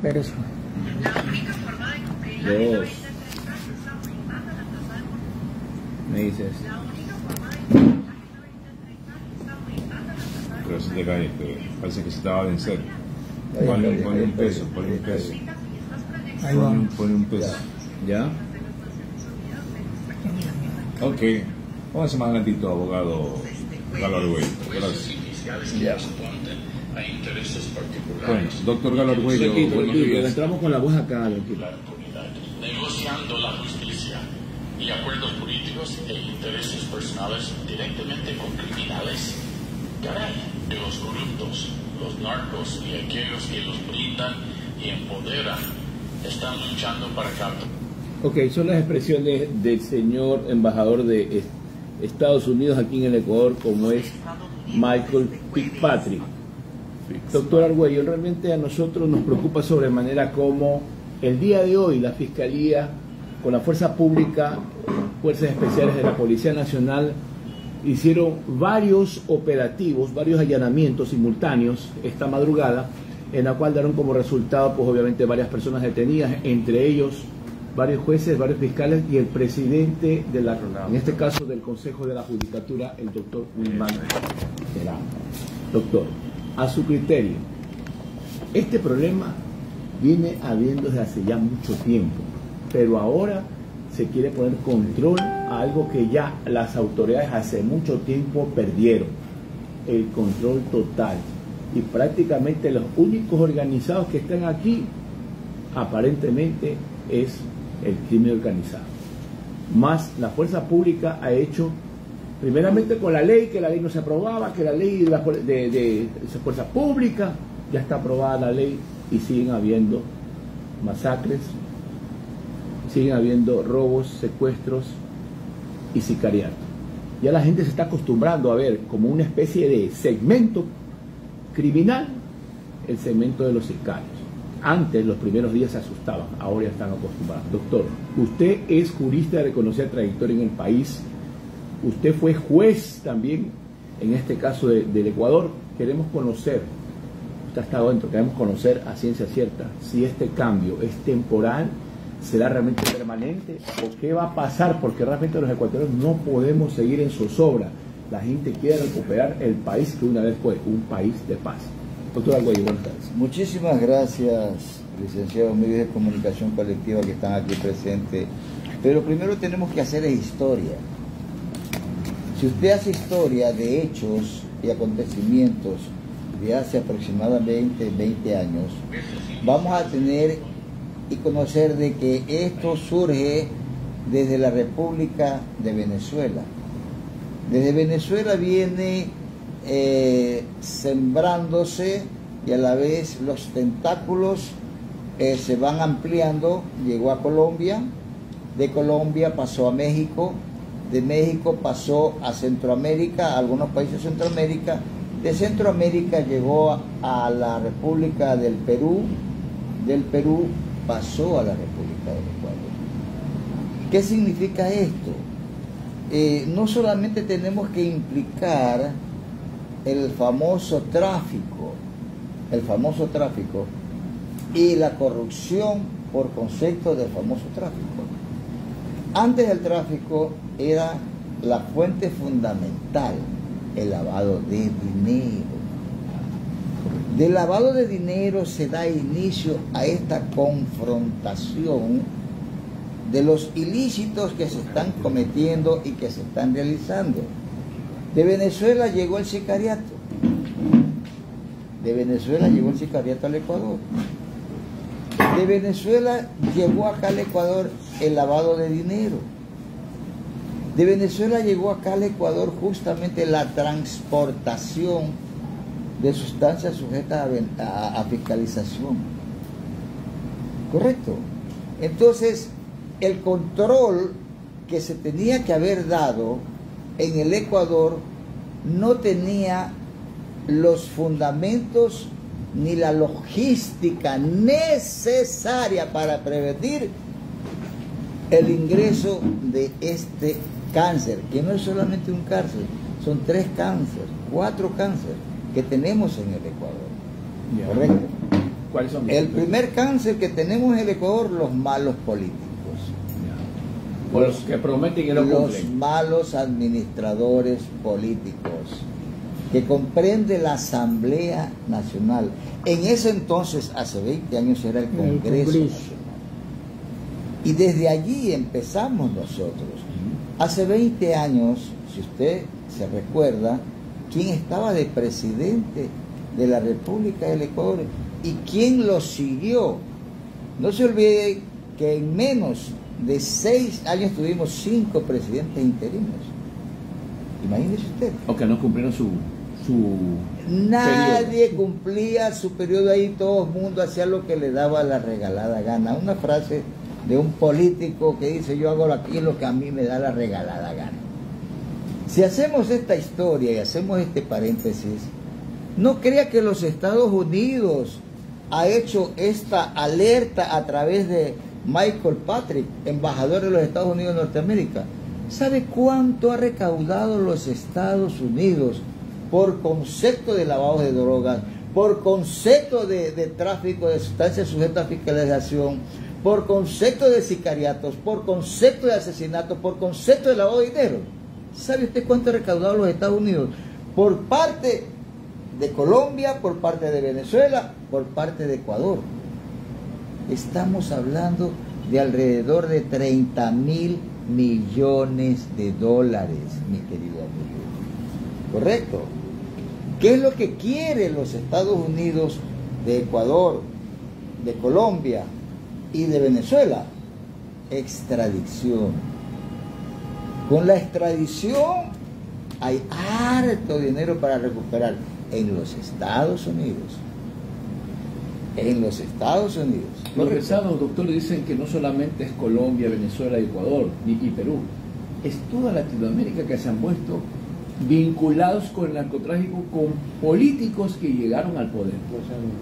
Pero eso. Dos. Me dices. Pero se te cae, parece que se te va a vencer. Ponle un peso, ponle un peso. Ahí va. Ponle un peso. ¿Ya? Ok. Vamos a hacer más adelantito, abogado Galo Argüello. Gracias. Ya. Bueno, doctor Galo Argüello, buenos días. Entramos con la voz acá, tranquilo. Negociando la justicia y acuerdos políticos e intereses personales directamente con criminales. Caray, de los corruptos, los narcos y aquellos que los brindan y empoderan están luchando para capturar. Ok, son las expresiones del señor embajador de Estados Unidos aquí en el Ecuador, como es Michael Fitzpatrick. Doctor Argüello, realmente a nosotros nos preocupa sobremanera cómo el día de hoy la Fiscalía, con la Fuerza Pública, Fuerzas Especiales de la Policía Nacional, hicieron varios operativos, varios allanamientos simultáneos esta madrugada, en la cual dieron como resultado, pues obviamente, varias personas detenidas, entre ellos varios jueces, varios fiscales y el presidente de la, en este caso del Consejo de la Judicatura, el doctor Wilman Terán. Doctor, a su criterio, este problema viene habiendo desde hace ya mucho tiempo, pero ahora se quiere poner control a algo que ya las autoridades hace mucho tiempo perdieron, el control total, y prácticamente los únicos organizados que están aquí aparentemente es el crimen organizado. Más la fuerza pública ha hecho, primeramente con la ley, que la ley no se aprobaba, que la ley de fuerza pública, ya está aprobada la ley y siguen habiendo masacres, siguen habiendo robos, secuestros y sicariato. Ya la gente se está acostumbrando a ver como una especie de segmento criminal el segmento de los sicarios. Antes, los primeros días se asustaban, ahora ya están acostumbrados. Doctor, usted es jurista de reconocida trayectoria en el país, usted fue juez también, en este caso del Ecuador. Queremos conocer, usted ha estado dentro, queremos conocer a ciencia cierta si este cambio es temporal, será realmente permanente o qué va a pasar, porque realmente los ecuatorianos no podemos seguir en zozobra. La gente quiere recuperar el país que una vez fue un país de paz. Doctor Argüello, buenas tardes. Muchísimas gracias, licenciados medios de comunicación colectiva que están aquí presentes. Pero primero tenemos que hacer historia. Si usted hace historia de hechos y acontecimientos de hace aproximadamente 20 años, vamos a tener y conocer de que esto surge desde la República de Venezuela. Desde Venezuela viene sembrándose y a la vez los tentáculos se van ampliando. Llegó a Colombia, de Colombia pasó a México, de México pasó a Centroamérica, a algunos países de Centroamérica, de Centroamérica llegó a la República del Perú pasó a la República del Ecuador. ¿Qué significa esto? No solamente tenemos que implicar el famoso tráfico y la corrupción por concepto del famoso tráfico. Antes del tráfico era la fuente fundamental, el lavado de dinero. Del lavado de dinero se da inicio a esta confrontación de los ilícitos que se están cometiendo y que se están realizando. De Venezuela llegó el sicariato. De Venezuela llegó el sicariato al Ecuador. De Venezuela llegó acá al Ecuador el lavado de dinero. De Venezuela llegó acá al Ecuador justamente la transportación de sustancias sujetas a fiscalización. ¿Correcto? Entonces, el control que se tenía que haber dado en el Ecuador no tenía los fundamentos ni la logística necesaria para prevenir el ingreso de este cáncer, que no es solamente un cáncer, son 3 cánceres, 4 cánceres que tenemos en el Ecuador. ¿Correcto? ¿Cuáles son? El primer cáncer que tenemos en el Ecuador, los malos políticos. O los que prometen y no Los cumplen. malos administradores políticos, que comprende la Asamblea Nacional. En ese entonces, hace 20 años, era el Congreso Nacional. Y desde allí empezamos nosotros. Hace 20 años, si usted se recuerda, ¿quién estaba de presidente de la República del Ecuador? ¿Y quién lo siguió? No se olvide que en menos de 6 años tuvimos 5 presidentes interinos. Imagínese usted. O que no cumplieron su Nadie periodo. cumplía su periodo ahí, todo el mundo hacía lo que le daba la regalada gana. Una frase de un político que dice: yo hago aquí lo que a mí me da la regalada gana. Si hacemos esta historia y hacemos este paréntesis, no crea que los Estados Unidos ha hecho esta alerta a través de Michael Patrick, embajador de los Estados Unidos de Norteamérica. ¿Sabe cuánto ha recaudado los Estados Unidos por concepto de lavado de drogas, por concepto de tráfico de sustancias sujetas a fiscalización, por concepto de sicariatos, por concepto de asesinato, por concepto de lavado de dinero? ¿Sabe usted cuánto ha recaudado los Estados Unidos? Por parte de Colombia, por parte de Venezuela, por parte de Ecuador. Estamos hablando de alrededor de 30.000 millones de dólares, mi querido amigo. ¿Correcto? ¿Qué es lo que quieren los Estados Unidos de Ecuador, de Colombia y de Venezuela? Extradición. Con la extradición hay harto dinero para recuperar en los Estados Unidos. En los Estados Unidos. Los rezados, doctor, dicen que no solamente es Colombia, Venezuela y Ecuador y Perú, es toda Latinoamérica que se han puesto vinculados con el narcotráfico, con políticos que llegaron al poder.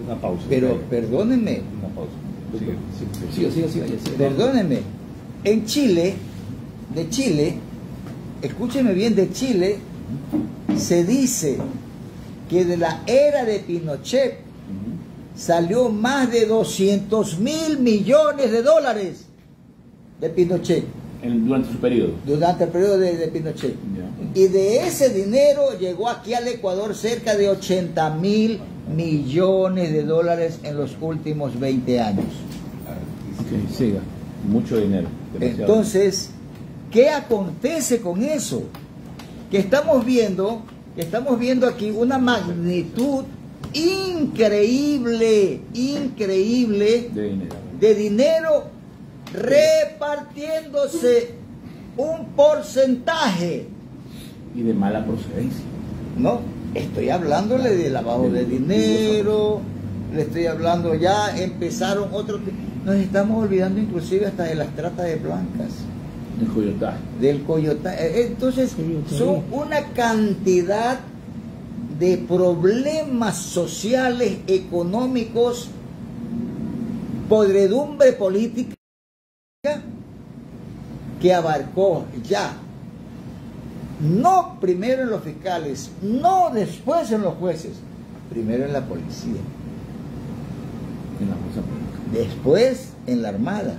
Una pausa. Pero perdónenme, Una pausa. Siga. perdónenme, en Chile, de Chile, escúcheme bien, de Chile, se dice que de la era de Pinochet salió más de 200.000 millones de dólares de Pinochet. Durante su periodo. Durante el periodo de Pinochet. Ya. Y de ese dinero llegó aquí al Ecuador cerca de 80.000 millones de dólares en los últimos 20 años. Ok, siga. Mucho dinero. Demasiado. Entonces, ¿qué acontece con eso? Que estamos viendo aquí una magnitud increíble de dinero. de dinero repartiéndose un porcentaje. Y de mala procedencia. No, estoy hablándole de lavado de dinero, le estoy hablando, ya empezaron otros, nos estamos olvidando inclusive hasta de las tratas de blancas, El coyotaje. del coyotaje. Entonces son una cantidad de problemas sociales, económicos, podredumbre política que abarcó ya, no primero en los fiscales, no después en los jueces, primero en la policía, En la fuerza pública. después en la armada,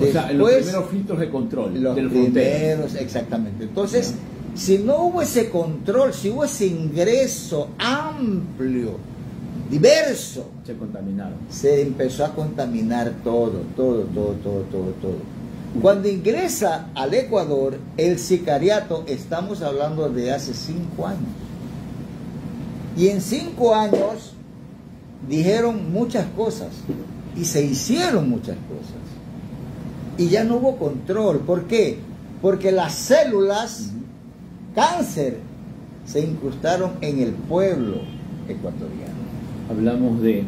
O sea, en los después primeros filtros de control los del frontera. primeros, exactamente. Entonces, si no hubo ese control, si hubo ese ingreso amplio, diverso, Se contaminaron. se empezó a contaminar todo. Cuando ingresa al Ecuador el sicariato, estamos hablando de hace 5 años. Y en 5 años dijeron muchas cosas y se hicieron muchas cosas. Y ya no hubo control. ¿Por qué? Porque las células cáncer se incrustaron en el pueblo ecuatoriano. Hablamos de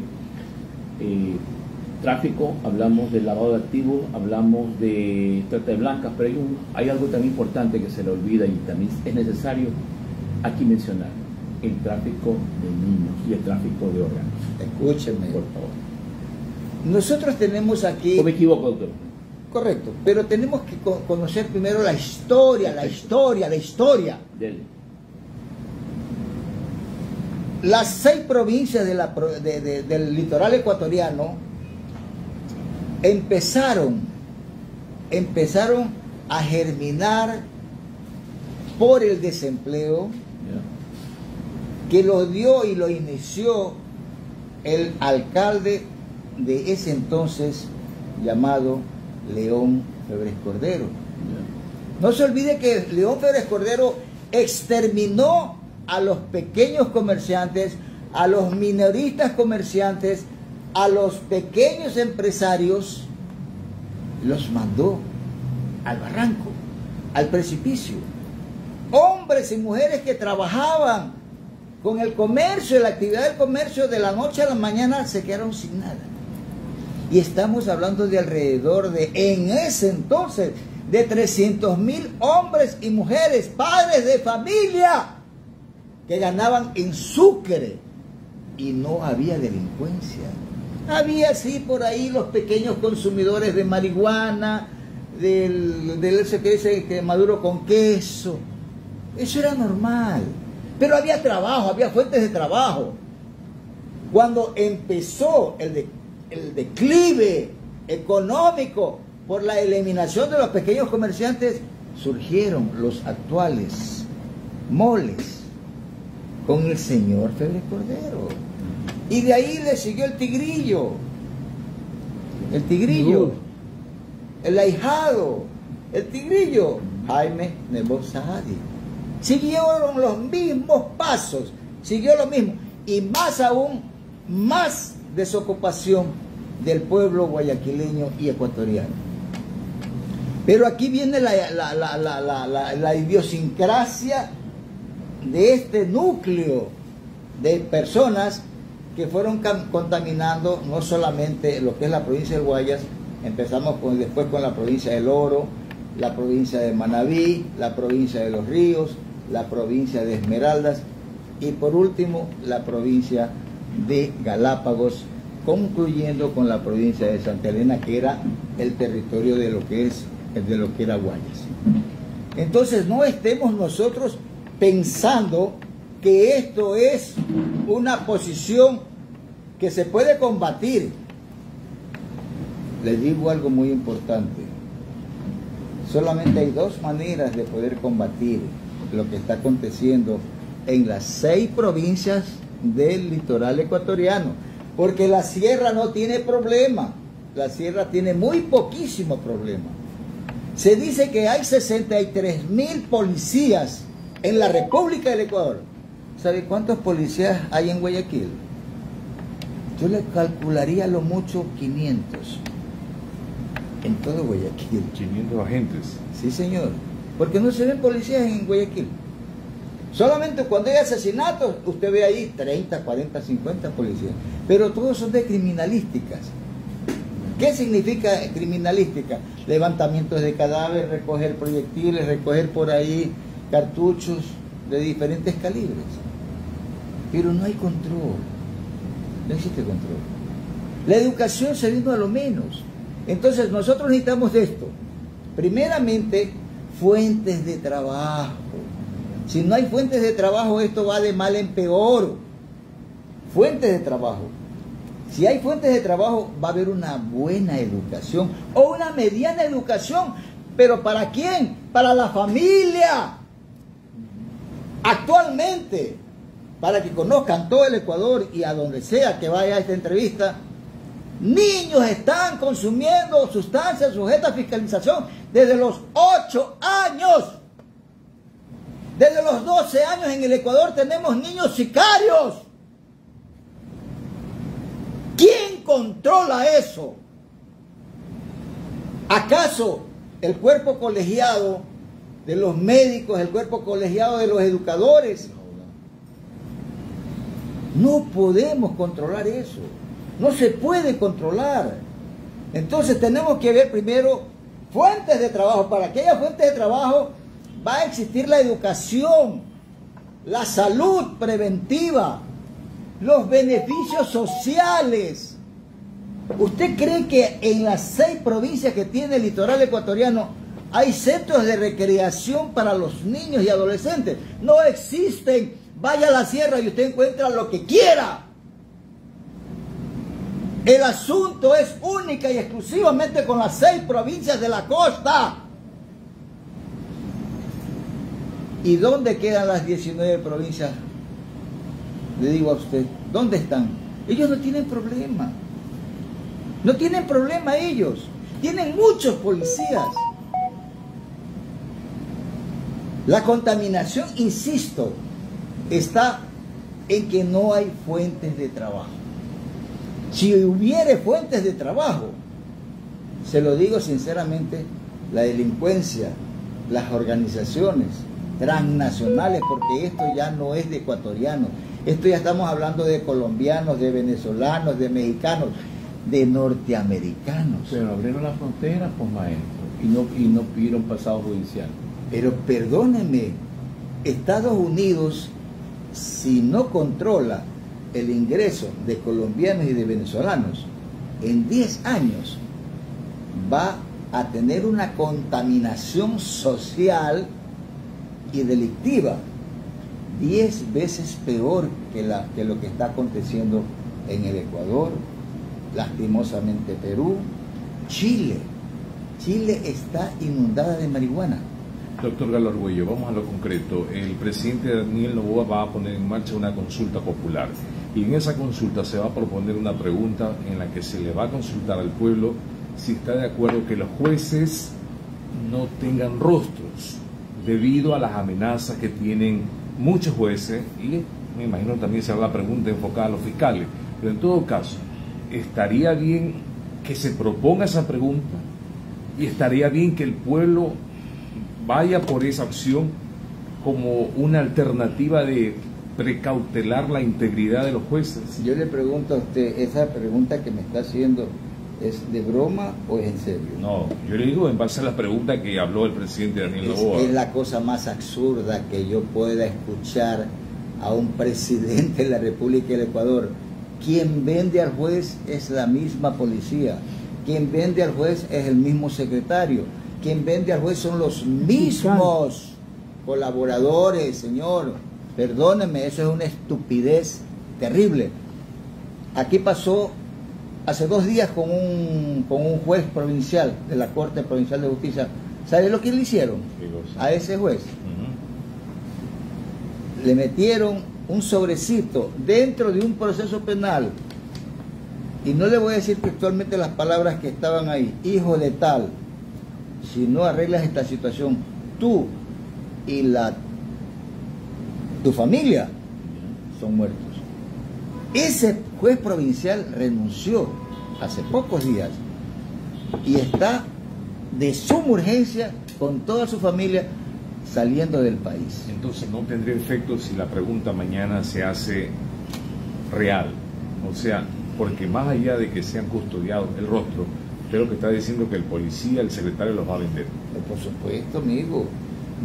tráfico, hablamos de lavado de activos, hablamos de trata de blancas, pero hay algo tan importante que se le olvida y también es necesario aquí mencionar: el tráfico de niños y el tráfico de órganos. Escúchenme. Por favor. Nosotros tenemos aquí... ¿O me equivoco, doctor? Correcto, pero tenemos que conocer primero la historia. Dele. las 6 provincias del litoral ecuatoriano empezaron a germinar por el desempleo que lo dio y lo inició el alcalde de ese entonces llamado León Febres Cordero. No se olvide que León Febres Cordero exterminó a los pequeños comerciantes, a los minoristas comerciantes, a los pequeños empresarios, los mandó al barranco, al precipicio. Hombres y mujeres que trabajaban con el comercio, la actividad del comercio, de la noche a la mañana se quedaron sin nada. Y estamos hablando de alrededor de, en ese entonces, de 300.000 hombres y mujeres, padres de familia, que ganaban en Sucre, y no había delincuencia. Había sí por ahí los pequeños consumidores de marihuana, del ese que dice que Maduro con queso. Eso era normal. Pero había trabajo, había fuentes de trabajo. Cuando empezó el declive económico por la eliminación de los pequeños comerciantes, surgieron los actuales moles con el señor Febres Cordero. Y de ahí le siguió el tigrillo, el ahijado, el tigrillo, Jaime Nebot Sahadi. Siguieron los mismos pasos, siguió lo mismo, y más aún, más desocupación del pueblo guayaquileño y ecuatoriano. Pero aquí viene la idiosincrasia de este núcleo de personas que fueron contaminando no solamente lo que es la provincia del Guayas. Empezamos después con la provincia del Oro, la provincia de Manabí, la provincia de Los Ríos, la provincia de Esmeraldas y por último la provincia de Galápagos, concluyendo con la provincia de Santa Elena, que era el territorio de lo que era Guayas. Entonces no estemos nosotros pensando que esto es una posición que se puede combatir. Les digo algo muy importante. Solamente hay 2 maneras de poder combatir lo que está aconteciendo en las 6 provincias del litoral ecuatoriano. Porque la sierra no tiene problema. La sierra tiene muy poquísimo problema. Se dice que hay 63.000 policías en la República del Ecuador. ¿Sabe cuántos policías hay en Guayaquil? Yo le calcularía lo mucho 500. En todo Guayaquil. 500 agentes. Sí, señor. Porque no se ven policías en Guayaquil. Solamente cuando hay asesinatos, usted ve ahí 30, 40, 50 policías. Pero todos son de criminalísticas. ¿Qué significa criminalística? Levantamientos de cadáveres, recoger proyectiles, recoger por ahí cartuchos de diferentes calibres. Pero no hay control. No existe control. La educación se vino a lo menos. Entonces nosotros necesitamos esto. Primeramente, fuentes de trabajo. Si no hay fuentes de trabajo, esto va de mal en peor. Fuentes de trabajo. Si hay fuentes de trabajo, va a haber una buena educación o una mediana educación. ¿Pero para quién? Para la familia. Actualmente, para que conozcan todo el Ecuador y a donde sea que vaya esta entrevista, niños están consumiendo sustancias sujetas a fiscalización desde los 8 años. Desde los 12 años en el Ecuador tenemos niños sicarios. ¿Quién controla eso? ¿Acaso el cuerpo colegiado de los médicos, el cuerpo colegiado de los educadores? No podemos controlar eso. No se puede controlar. Entonces tenemos que ver primero fuentes de trabajo. Para aquellas fuentes de trabajo va a existir la educación, la salud preventiva, los beneficios sociales. ¿Usted cree que en las 6 provincias que tiene el litoral ecuatoriano hay centros de recreación para los niños y adolescentes? No existen. vaya a la sierra y usted encuentra lo que quiera. El asunto es única y exclusivamente con las 6 provincias de la costa. ¿Y dónde quedan las 19 provincias? Le digo a usted, ¿dónde están? Ellos no tienen problema. No tienen problema ellos. Tienen muchos policías. La contaminación, insisto, está en que no hay fuentes de trabajo. Si hubiere fuentes de trabajo, se lo digo sinceramente, la delincuencia, las organizaciones transnacionales, porque esto ya no es de ecuatorianos, esto ya estamos hablando de colombianos, de venezolanos, de mexicanos, de norteamericanos. Pero abrieron la frontera, pues maestro, y no pidieron pasado judicial. Pero perdónenme, Estados Unidos, si no controla el ingreso de colombianos y de venezolanos, en 10 años va a tener una contaminación social y delictiva 10 veces peor que lo que está aconteciendo en el Ecuador, lastimosamente Perú, Chile. Chile está inundada de marihuana. Doctor Galo Argüello, vamos a lo concreto. El presidente Daniel Noboa va a poner en marcha una consulta popular y en esa consulta se va a proponer una pregunta en la que se le va a consultar al pueblo si está de acuerdo que los jueces no tengan rostros debido a las amenazas que tienen muchos jueces, y me imagino también será la pregunta enfocada a los fiscales. Pero en todo caso, estaría bien que se proponga esa pregunta y estaría bien que el pueblo vaya por esa opción como una alternativa de precautelar la integridad de los jueces. Yo le pregunto a usted, ¿esa pregunta que me está haciendo es de broma o es en serio? No, yo le digo en base a la pregunta que habló el presidente Daniel Noboa. Es la cosa más absurda que yo pueda escuchar a un presidente de la República del Ecuador. Quien vende al juez es la misma policía, quien vende al juez es el mismo secretario, quien vende al juez son los mismos colaboradores, señor. Perdónenme, eso es una estupidez terrible. Aquí pasó hace 2 días con un juez provincial de la Corte Provincial de Justicia. ¿Sabe lo que le hicieron a ese juez? Le metieron un sobrecito dentro de un proceso penal, y no le voy a decir textualmente las palabras que estaban ahí: hijo de tal, si no arreglas esta situación, tú y tu familia son muertos. Ese juez provincial renunció hace pocos días y está de suma urgencia con toda su familia saliendo del país. Entonces no tendría efecto si la pregunta mañana se hace real. O sea, porque más allá de que sean custodiados el rostro, usted lo que está diciendo que el policía, el secretario los va a vender. Por supuesto, amigo.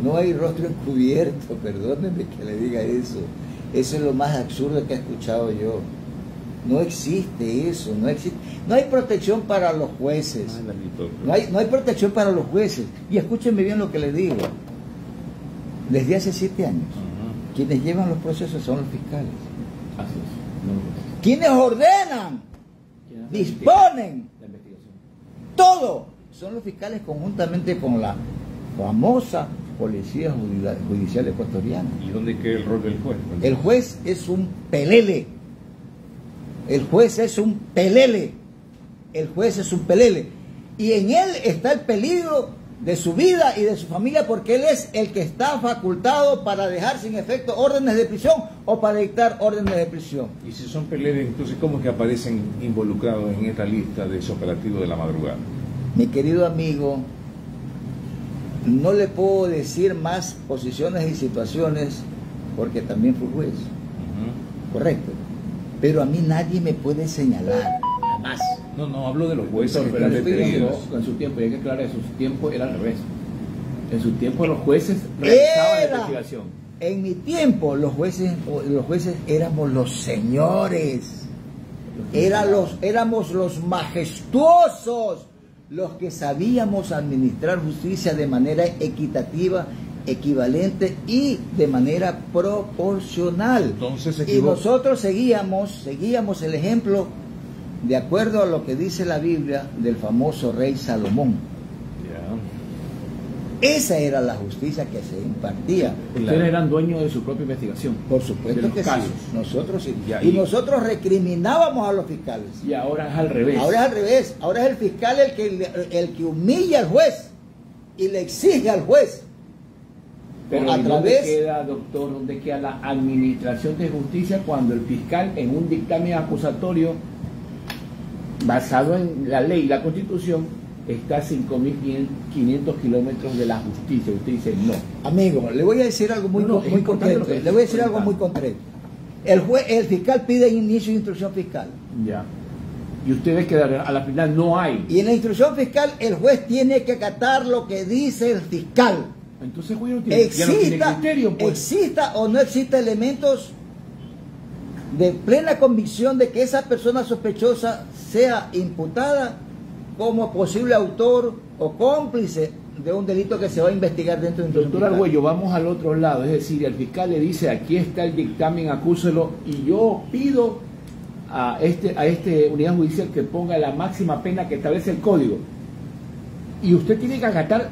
No hay rostro encubierto, perdónenme que le diga eso. Eso es lo más absurdo que he escuchado yo. No existe eso, no existe. No hay protección para los jueces. No hay protección para los jueces. Y escúchenme bien lo que les digo. Desde hace 7 años, quienes llevan los procesos son los fiscales. Así es. Quienes ordenan, disponen, todo, son los fiscales conjuntamente con la famosa Policía Judicial Ecuatoriana. ¿Y dónde queda el rol del juez? El juez es un pelele. El juez es un pelele. El juez es un pelele. Y en él está el peligro de su vida y de su familia, porque él es el que está facultado para dejar sin efecto órdenes de prisión o para dictar órdenes de prisión. Y si son peleles, entonces ¿cómo es que aparecen involucrados en esta lista de ese operativo de la madrugada? Mi querido amigo, no le puedo decir más posiciones y situaciones porque también fui juez. Correcto. Pero a mí nadie me puede señalar, jamás. No, hablo de los jueces que pero están detenidos. en su tiempo, y hay que aclarar, en su tiempo era al revés. En su tiempo los jueces realizaban la investigación. En mi tiempo los jueces éramos los señores. Éramos los majestuosos, los que sabíamos administrar justicia de manera equitativa equivalente y de manera proporcional. Entonces, y nosotros seguíamos el ejemplo de acuerdo a lo que dice la Biblia del famoso rey Salomón. Esa era la justicia que se impartía. Ustedes eran dueños de su propia investigación. Por supuesto que casos. sí. Nosotros sí. Y nosotros recriminábamos a los fiscales. Y ahora es al revés. Ahora es al revés. Ahora es el fiscal el que humilla al juez y le exige al juez. Pero a ¿y través... dónde queda, doctor, dónde queda la administración de justicia cuando el fiscal en un dictamen acusatorio basado en la ley, la Constitución, está a 5.500 kilómetros de la justicia? Usted dice no. Amigo, le voy a decir algo muy concreto. Le voy a decir algo muy concreto. El fiscal pide inicio de instrucción fiscal. Ya. Y ustedes que a la final no hay. Y en la instrucción fiscal el juez tiene que acatar lo que dice el fiscal. Entonces, juez, ya no tiene criterio, pues. Exista o no exista elementos de plena convicción de que esa persona sospechosa sea imputada como posible autor o cómplice de un delito que se va a investigar dentro de un Doctor Argüello, vamos al otro lado, es decir, el fiscal le dice, aquí está el dictamen, acúselo, y yo pido a este unidad judicial que ponga la máxima pena que establece el código, y usted tiene que acatar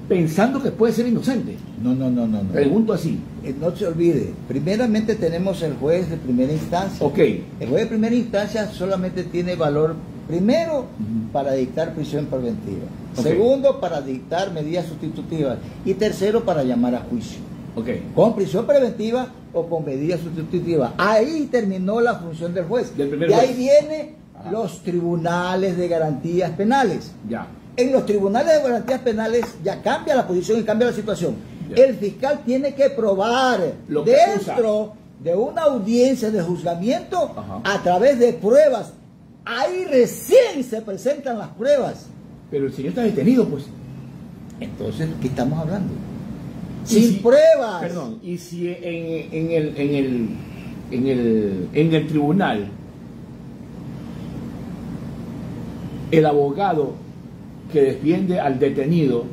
pensando que puede ser inocente. No. Pregunto así. No se olvide, primeramente tenemos el juez de primera instancia. Ok. El juez de primera instancia solamente tiene valor, primero, para dictar prisión preventiva. Okay. Segundo, para dictar medidas sustitutivas. Y tercero, para llamar a juicio. Okay. Con prisión preventiva o con medidas sustitutivas. Ahí terminó la función del juez. Del y ahí vienen los tribunales de garantías penales. Ya. En los tribunales de garantías penales ya cambia la posición y cambia la situación. Ya. El fiscal tiene que probar lo que dentro de una audiencia de juzgamiento a través de pruebas. Ahí recién se presentan las pruebas. Pero el señor está detenido, pues. Entonces, ¿qué estamos hablando? Sin pruebas. Perdón, y si en el tribunal el abogado que defiende al detenido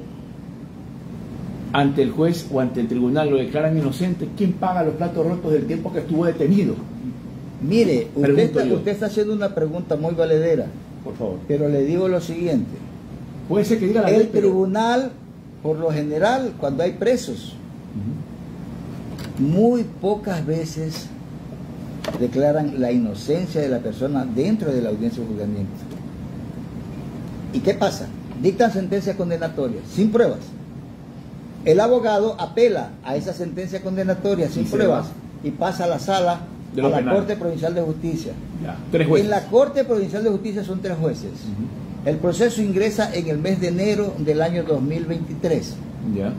ante el juez o ante el tribunal lo declaran inocente, ¿quién paga los platos rotos del tiempo que estuvo detenido? Mire, usted está haciendo una pregunta muy valedera. Por favor. Pero le digo lo siguiente. Puede ser que diga la ley, el tribunal, por lo general, cuando hay presos, muy pocas veces declaran la inocencia de la persona dentro de la audiencia de juzgamiento. ¿Y qué pasa? Dictan sentencias condenatorias sin pruebas. El abogado apela a esa sentencia condenatoria sin pruebas y pasa a la sala de la Corte Provincial de Justicia. Ya. 3 jueces. En la Corte Provincial de Justicia son 3 jueces. El proceso ingresa en el mes de enero del año 2023. Ya.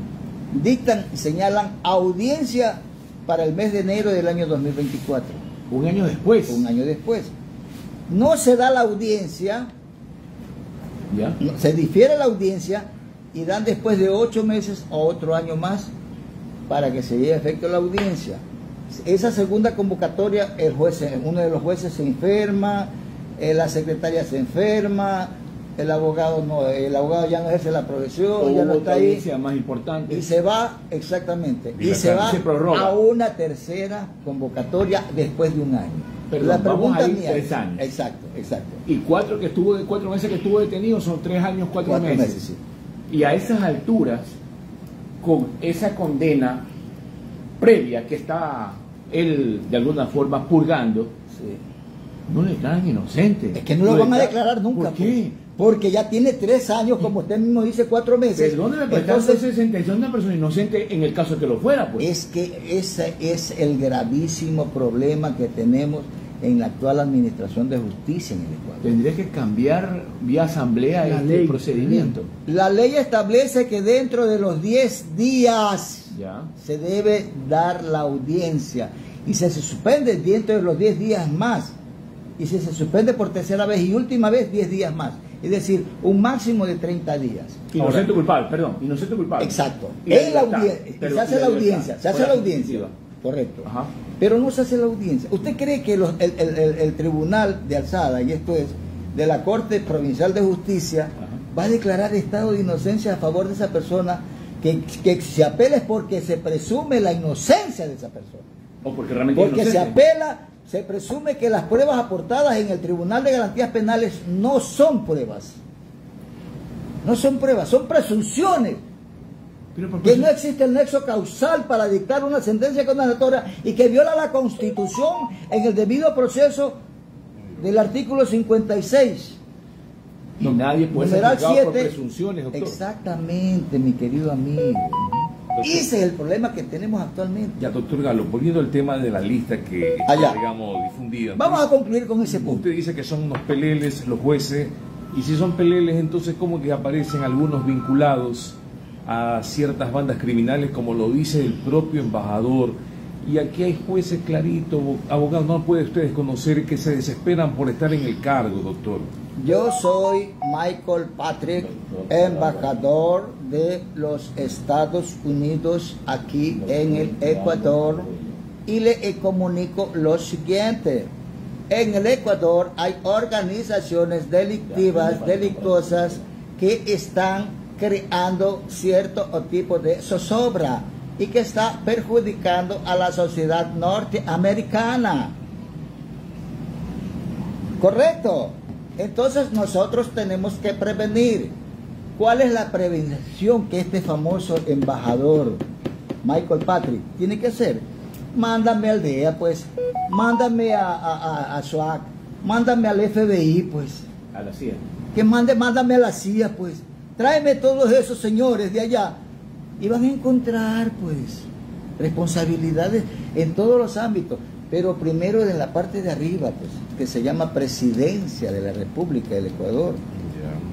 Dictan y señalan audiencia para el mes de enero del año 2024. Un año después. Un año después. No se da la audiencia. ¿Ya? Se difiere la audiencia y dan después de 8 meses o otro año más para que se lleve a efecto la audiencia. Esa segunda convocatoria, uno de los jueces se enferma, la secretaria se enferma, el abogado ya no ejerce la profesión, ya no está ahí, más importante. y se va, exactamente, y se va a una tercera convocatoria después de un año. Perdón, la pregunta vamos a ir mía 3 años. Exacto. Y 4 meses que estuvo detenido son 3 años, 4 meses. Sí. Y a esas alturas, con esa condena previa que está él de alguna forma purgando, sí, no le declaran inocente. Es que no lo van a declarar nunca. ¿Por qué? Porque ya tiene 3 años, como usted mismo dice, 4 meses. Perdóneme, pero entonces se sentenció a una persona inocente en el caso que lo fuera, pues. Es que ese es el gravísimo problema que tenemos en la actual administración de justicia en el Ecuador. Tendría que cambiar vía asamblea este procedimiento. La ley establece que dentro de los 10 días se debe dar la audiencia y se suspende dentro de los 10 días más. Y si se suspende por tercera vez y última vez, 10 días más. Es decir, un máximo de 30 días. Inocente culpable, perdón, inocente culpable. Exacto. Se hace la audiencia. Correcto. Ajá. Pero no se hace la audiencia. ¿Usted cree que el tribunal de alzada, y esto es de la Corte Provincial de Justicia, va a declarar estado de inocencia a favor de esa persona Que se apela es porque se presume la inocencia de esa persona. O porque realmente Porque es se inocente. apela, se presume que las pruebas aportadas en el Tribunal de Garantías Penales no son pruebas. No son pruebas, son presunciones. Pero ¿por Que qué? no existe el nexo causal para dictar una sentencia condenatoria y que viola la Constitución en el debido proceso del artículo 56. Y nadie puede ser Numeral juzgado por 7. presunciones, doctor. Exactamente, mi querido amigo. Ese es el problema que tenemos actualmente. Ya, doctor Galo, volviendo al tema de la lista que está, Allá. digamos, difundida. Vamos a concluir con ese punto. Usted dice que son unos peleles los jueces, y si son peleles, entonces ¿cómo que aparecen algunos vinculados a ciertas bandas criminales, como lo dice el propio embajador? Y aquí hay jueces claritos, abogados, no puede usted desconocer que se desesperan por estar en el cargo, doctor. Yo soy Michael Patrick, embajador de los Estados Unidos aquí en el Ecuador, y le comunico lo siguiente. En el Ecuador hay organizaciones delictuosas que están creando cierto tipo de zozobra y que está perjudicando a la sociedad norteamericana. ¿Correcto? Entonces nosotros tenemos que prevenir. ¿Cuál es la prevención que este famoso embajador Michael Patrick tiene que hacer? Mándame al DEA, pues. Mándame a SWAT. Mándame al FBI, pues. A la CIA. Mándame a la CIA, pues. Tráeme todos esos señores de allá. Y van a encontrar, pues, responsabilidades en todos los ámbitos. Pero primero en la parte de arriba, pues, que se llama Presidencia de la República del Ecuador.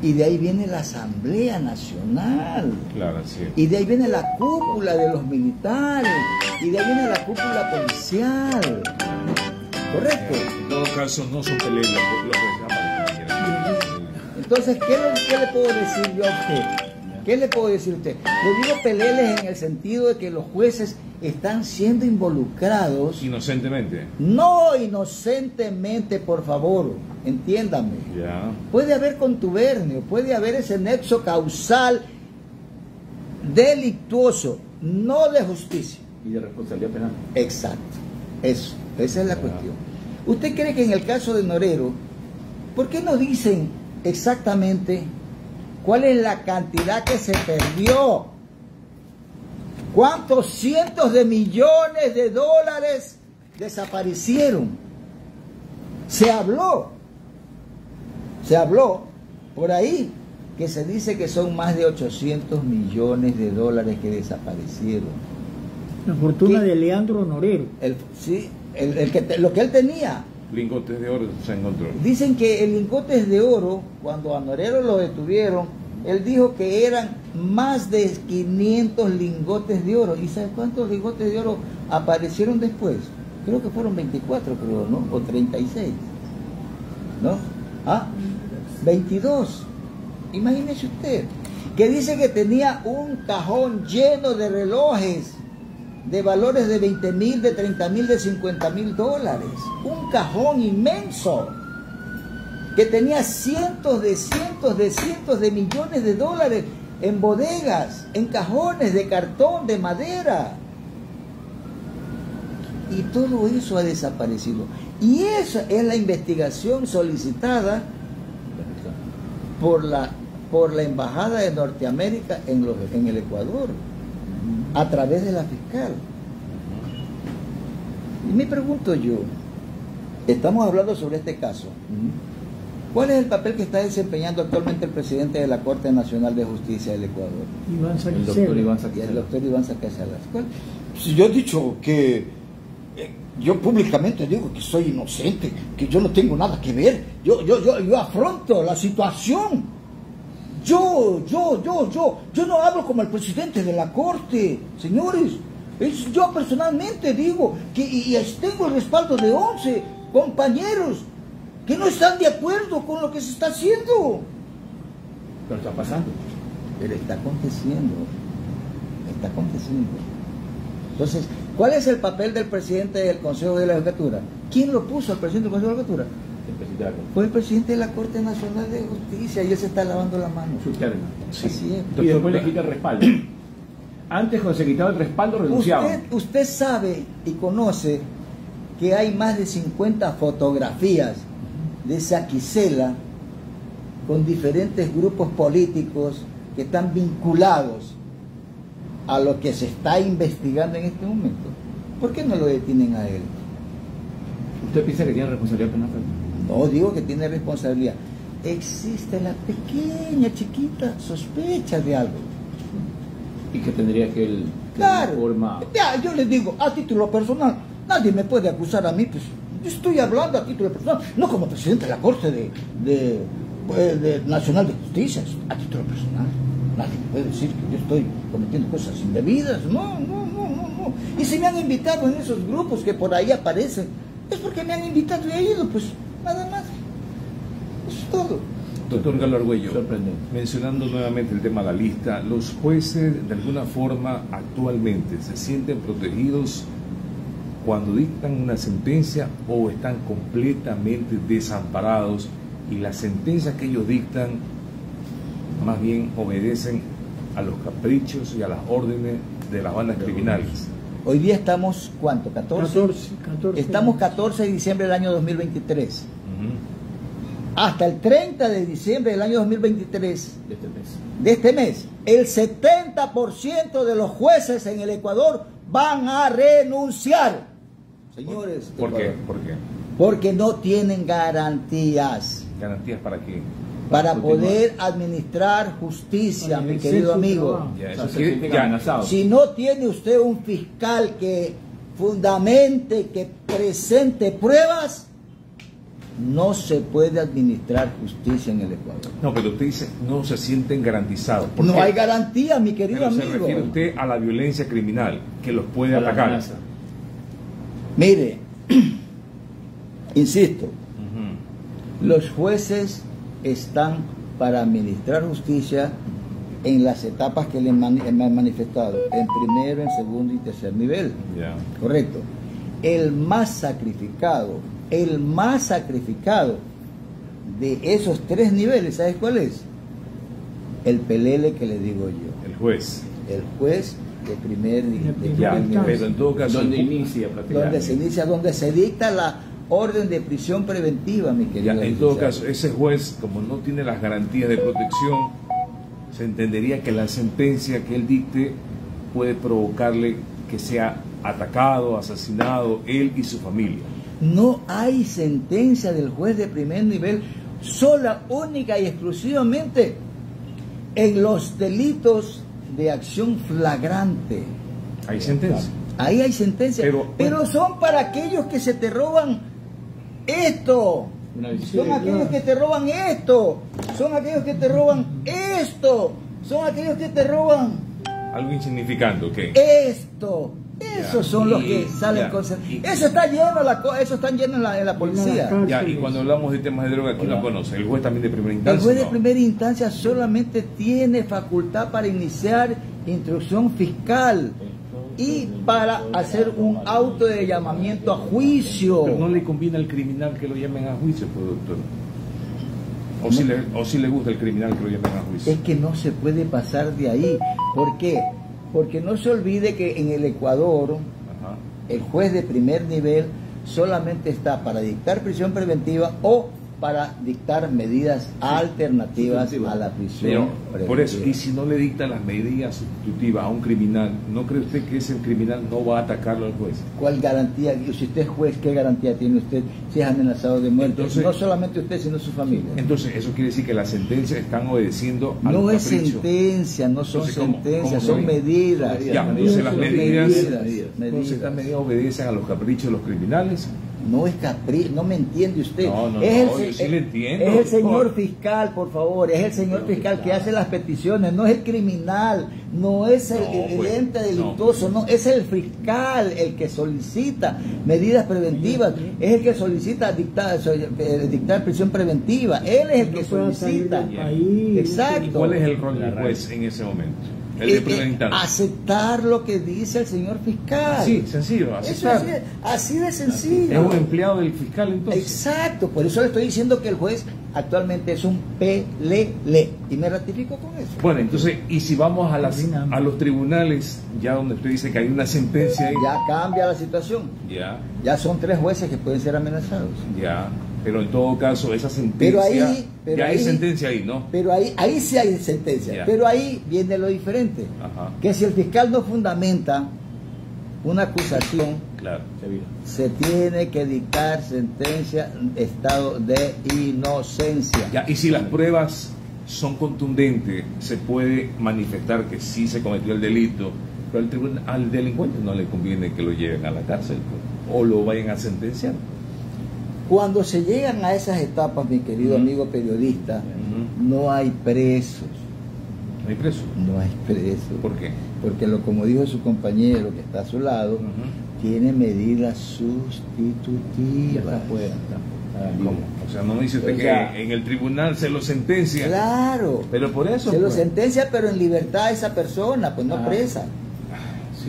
Y de ahí viene la Asamblea Nacional. Claro, sí. Y de ahí viene la cúpula de los militares. Y de ahí viene la cúpula policial. ¿Correcto? En todo caso, no son peleles los que llaman. Entonces, ¿qué le puedo decir yo a usted? ¿Qué le puedo decir a usted? Le digo peleles en el sentido de que los jueces están siendo involucrados. Inocentemente. No inocentemente, por favor, entiéndame. Ya. Puede haber contubernio, puede haber ese nexo causal delictuoso, no de justicia. Y de responsabilidad penal. Exacto, eso, esa es la cuestión. ¿Usted cree que en el caso de Norero, por qué no dicen exactamente cuál es la cantidad que se perdió? ¿Cuántos cientos de millones de dólares desaparecieron? Se habló por ahí que se dice que son más de 800 millones de dólares que desaparecieron. La fortuna ¿Qué? de Leandro Norero. Lo que él tenía. Lingotes de oro se encontró. Dicen que el lingotes de oro, cuando a Norero lo detuvieron, él dijo que eran más de 500 lingotes de oro. ¿Y sabes cuántos lingotes de oro aparecieron después? Creo que fueron 24, creo, ¿no? O 36. ¿No? ¿Ah? 22. Imagínese usted. Que dice que tenía un cajón lleno de relojes de valores de 20,000, de 30,000, de 50,000 dólares. Un cajón inmenso. Que tenía cientos de millones de dólares en bodegas, en cajones de cartón, de madera. Y todo eso ha desaparecido. Y esa es la investigación solicitada por la Embajada de Norteamérica en el Ecuador, a través de la fiscal. Y me pregunto yo, estamos hablando sobre este caso. ¿Cuál es el papel que está desempeñando actualmente el presidente de la Corte Nacional de Justicia del Ecuador? Iván El doctor Saquicela. Iván Y el Saquicela. doctor Iván Saquicela. ¿Cuál? Si yo he dicho que yo públicamente digo que soy inocente, que yo no tengo nada que ver. Yo afronto la situación. Yo no hablo como el presidente de la Corte, señores. Yo personalmente digo que y tengo el respaldo de 11 compañeros que no están de acuerdo con lo que se está haciendo. Pero está pasando. Pero está aconteciendo. Está aconteciendo. Entonces, ¿cuál es el papel del presidente del Consejo de la Judicatura? ¿Quién lo puso al presidente del Consejo de la Judicatura? El presidente de la Corte. Fue el presidente de la Corte Nacional de Justicia y él se está lavando la mano. Su terna. Así es. Y después le quita el respaldo. Antes, cuando se quitaba el respaldo, renunciaban. Usted sabe y conoce que hay más de 50 fotografías de Saquicela con diferentes grupos políticos que están vinculados a lo que se está investigando en este momento. ¿Por qué no lo detienen a él? ¿Usted piensa que tiene responsabilidad penal? No digo que tiene responsabilidad. Existe la pequeña, chiquita sospecha de algo. Y que tendría que el Claro. forma... Ya, yo les digo, a título personal, nadie me puede acusar a mí, pues yo estoy hablando a título personal, no como presidente de la Corte de Nacional de Justicia, a título personal. Nadie me puede decir que yo estoy cometiendo cosas indebidas. No. Y si me han invitado en esos grupos que por ahí aparecen, es porque me han invitado y he ido, pues nada más. Eso es todo. Doctor Carlos Argüello, Sorprendente. mencionando nuevamente el tema de la lista, ¿los jueces de alguna forma actualmente se sienten protegidos cuando dictan una sentencia o están completamente desamparados y las sentencias que ellos dictan más bien obedecen a los caprichos y a las órdenes de las bandas criminales? Hoy día estamos, ¿cuánto? 14. 14. Estamos 14 de diciembre del año 2023. Ujú. Hasta el 30 de diciembre del año 2023 de este mes. de este mes, el 70% de los jueces en el Ecuador van a renunciar. Señores, ¿Por qué? Ecuador, ¿Por qué? porque no tienen garantías ¿Garantías para qué? para continuar. poder administrar justicia, Para mi ejercer querido su amigo. trabajo. Ya, O eso sea, se quiere- sienten ya, amenazados. Si no tiene usted un fiscal que fundamente, que presente pruebas, no se puede administrar justicia en el Ecuador. No, pero usted dice no se sienten garantizados. ¿Por No qué? hay garantía, mi querido Pero se amigo. refiere usted a la violencia criminal que los puede A la atacar. amenaza. Mire, insisto, Ujú. los jueces están para administrar justicia en las etapas que les me han manifestado, en primero, en segundo y tercer nivel. Ya. Correcto. El más sacrificado de esos tres niveles, ¿sabes cuál es? El pelele que le digo yo, El juez. el juez de primer Ya, instancia. pero en todo caso, Donde el- inicia prácticamente. donde se inicia, donde se dicta la orden de prisión preventiva, mi querido. ya, en todo licenciado. caso, ese juez, como no tiene las garantías de protección, se entendería que la sentencia que él dicte puede provocarle que sea atacado, asesinado, él y su familia. No hay sentencia del juez de primer nivel, sola, única y exclusivamente en los delitos de acción flagrante. Hay sentencia. Ahí hay sentencia, Pero- pero son para aquellos que se te roban esto. Una decisión. Son aquellos que te roban esto. Son aquellos que te roban esto. Son aquellos que te roban Algo insignificante, ¿ok? esto. Esos son los que Y- salen ya. con... Eso está lleno, eso está lleno en la policía. Ya, y cuando hablamos de temas de droga, ¿quién lo conoce? ¿El juez también de primera El instancia? juez de No. primera instancia solamente tiene facultad para iniciar instrucción fiscal y para hacer un auto de llamamiento a juicio. Pero no le conviene al criminal que lo llamen a juicio, pues, doctor. O si le gusta el criminal que lo llamen a juicio. Es que no se puede pasar de ahí. ¿Por qué? Porque no se olvide que en el Ecuador Ajá. el juez de primer nivel solamente está para dictar prisión preventiva o para dictar medidas alternativas a la prisión Pero, por eso, y preventiva. si no le dicta las medidas sustitutivas a un criminal, ¿no cree usted que ese criminal no va a atacarlo al juez? ¿Cuál garantía? Si usted es juez, ¿qué garantía tiene usted si es amenazado de muerte? Entonces- No solamente usted, sino su familia. Entonces, eso quiere decir que las sentencias están obedeciendo a No los es caprichos. sentencia, no son Entonces, ¿cómo sentencias, son? son medidas. Ya, entonces las Son medidas, medidas. entonces las medidas obedecen a los caprichos de los criminales. No es capricho, no me entiende usted. No, es no, yo sí le entiendo, Es el señor doctor. fiscal, por favor, es el señor fiscal que hace las peticiones, no es el criminal, no es el, No, el pues, ente delictuoso, no, es el fiscal el que solicita medidas preventivas, es el que solicita dictar prisión preventiva, él es el que No pueda salir solicita. del país. Exacto. ¿Y cuál es el rol del juez en ese momento? El de primera instancia. Aceptar lo que dice el señor fiscal. Sí, sencillo, Eso aceptar. es así de sencillo. Es un empleado del fiscal entonces. Exacto, por eso le estoy diciendo que el juez actualmente es un PLL y me ratifico con eso. Bueno, entonces, y si vamos a los tribunales, ya donde usted dice que hay una sentencia ahí, Ya cambia la situación. Ya son 3 jueces que pueden ser amenazados. pero en todo caso esa sentencia, Pero hay ahí- sentencia ahí, ¿no? Pero ahí sí hay sentencia. Ya. Pero ahí viene lo diferente. Ajá. Que si el fiscal no fundamenta una acusación, Claro. se tiene que dictar sentencia estado de inocencia. Ya, y si las pruebas son contundentes, se puede manifestar que sí se cometió el delito, pero al delincuente no le conviene que lo lleven a la cárcel, pues, o lo vayan a sentenciar. Cuando se llegan a esas etapas, mi querido amigo periodista, no hay presos. ¿No hay preso? No hay presos. ¿Por qué? Porque como dijo su compañero que está a su lado, tiene medidas sustitutivas. ¿Cómo? O sea, no dice usted O sea, que en el tribunal se lo sentencia. Claro. Pero por eso. Se lo pues. sentencia, pero en libertad a esa persona, pues no presa.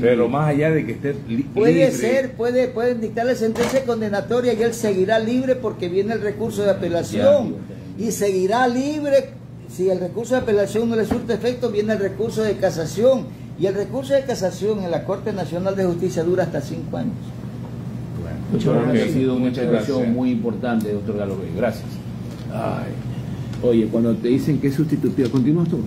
Pero más allá de que esté Puede libre, ser, pueden dictarle sentencia condenatoria y él seguirá libre porque viene el recurso de apelación y seguirá libre. Si el recurso de apelación no le surte efecto, viene el recurso de casación y el recurso de casación en la Corte Nacional de Justicia dura hasta 5 años. Muchas gracias. Ha sido una Muchas explicación gracias. muy importante, doctor Galo Rey. Gracias. Ay. Oye, cuando te dicen que es sustitutiva, ¿continúas tú?